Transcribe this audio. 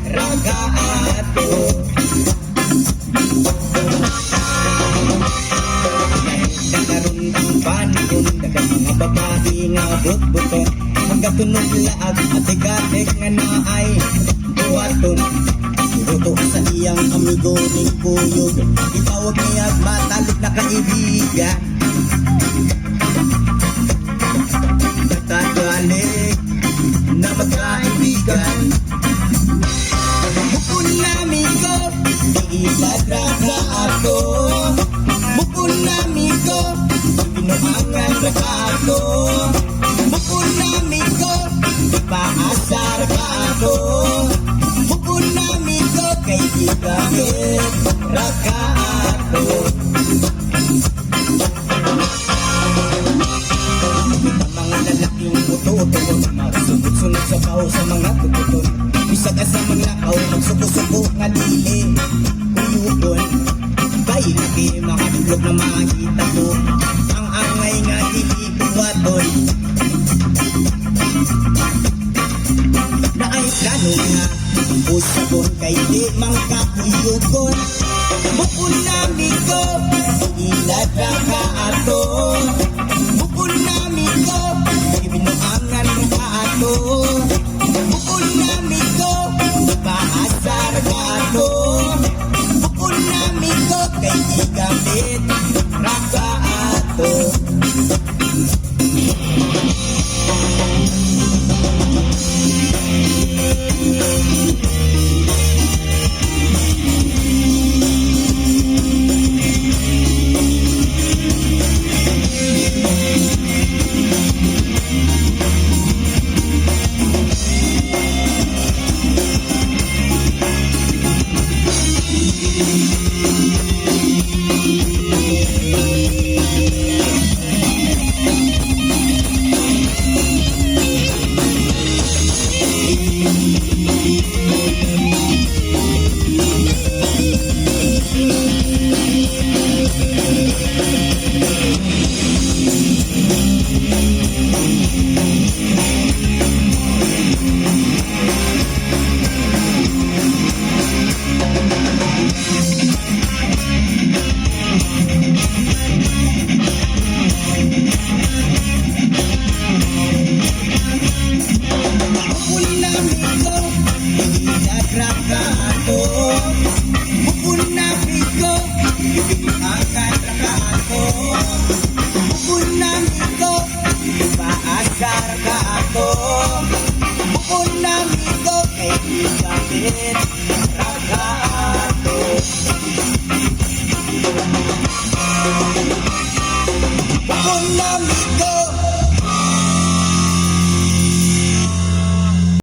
ragaato. Nagkaroon ang panahon, dagang mga babae nga but-buton, magkatunog laag at igatek nga naay buhaton. Luto sa iyang amigo ning kuyog, itawag niya matalik na kaibigan. Nagkagaling na magkaibigan. Bukod namin ko, iiladraga ako. Bukod namin ko, pinuangan raga ako. Bukod namin ko, ipaasar ka ako. Bukod namin ko, kay igamit raga ako. Mga lalaking puto-uto, magsunod-sunod sa kao sa mga tututon. Bisa ka sa mga kao, magsuko-suko nga dili uyugon. Kay laki makatulog na makita ko, ang angay nga dili buwaton. Na ay plano nga usabon kay di mangkakuyugon. Bukod namin ko, iladra ka ato. Bukod namin ko, ibinuangan ka ato. Bukod namin ko, ipaasar ka ato. Bukod namin ko, kay igamit raga ato. Bukod namin ko, kay igamit